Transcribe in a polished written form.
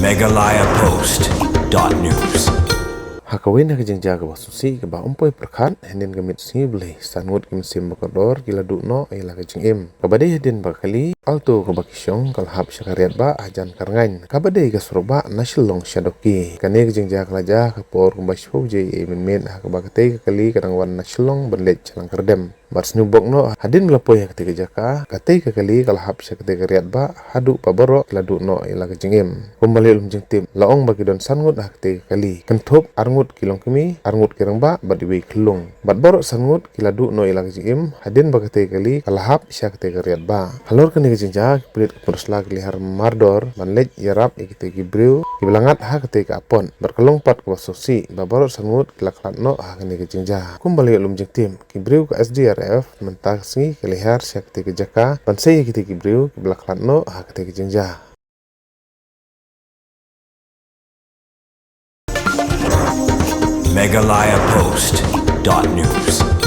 MeghalayaPost.news. Hakawin na kajengja ka basusi ka ba umpoy perkhan henen gamit sibli sangut kim sim bakador kila dukno ila kajengim kabade heden bakali alto ka bakisyong kalhab Sha Riatbah ajan Rngain kabade ka Surok Shillong-Dawki kane kajengja kalaja ka por kumbasho je men ha ka bakate ka kali kadang wan na Shillong benlet chalang kerdem Mars nyubokno hadin melapoy ketika jaka kate ka kali kalhab Sha Riatbah hadu paboro kila dukno ila kajengim kumbali ulum jengtim laong bagi don sangut ha ketika kali kentop arngut kilong kemi arngut kirangba badiwi kelung bat borok sangut kiladu no ilang jim hadin bakate kali kalahap Sha Riatbah halor kene jinja prit persla kelihar mardor manlej yarap ikite gibreu kibelangat ha kate ka apon berkelong pat ko sosi baborok sangut Khlad no ha kene jinja kumbali ulum jengtim gibreu ka SDRF mentak singi kelihar Sha jaka pansai ikite gibreu Khlad no ha kate jinja MeghalayaPost.news.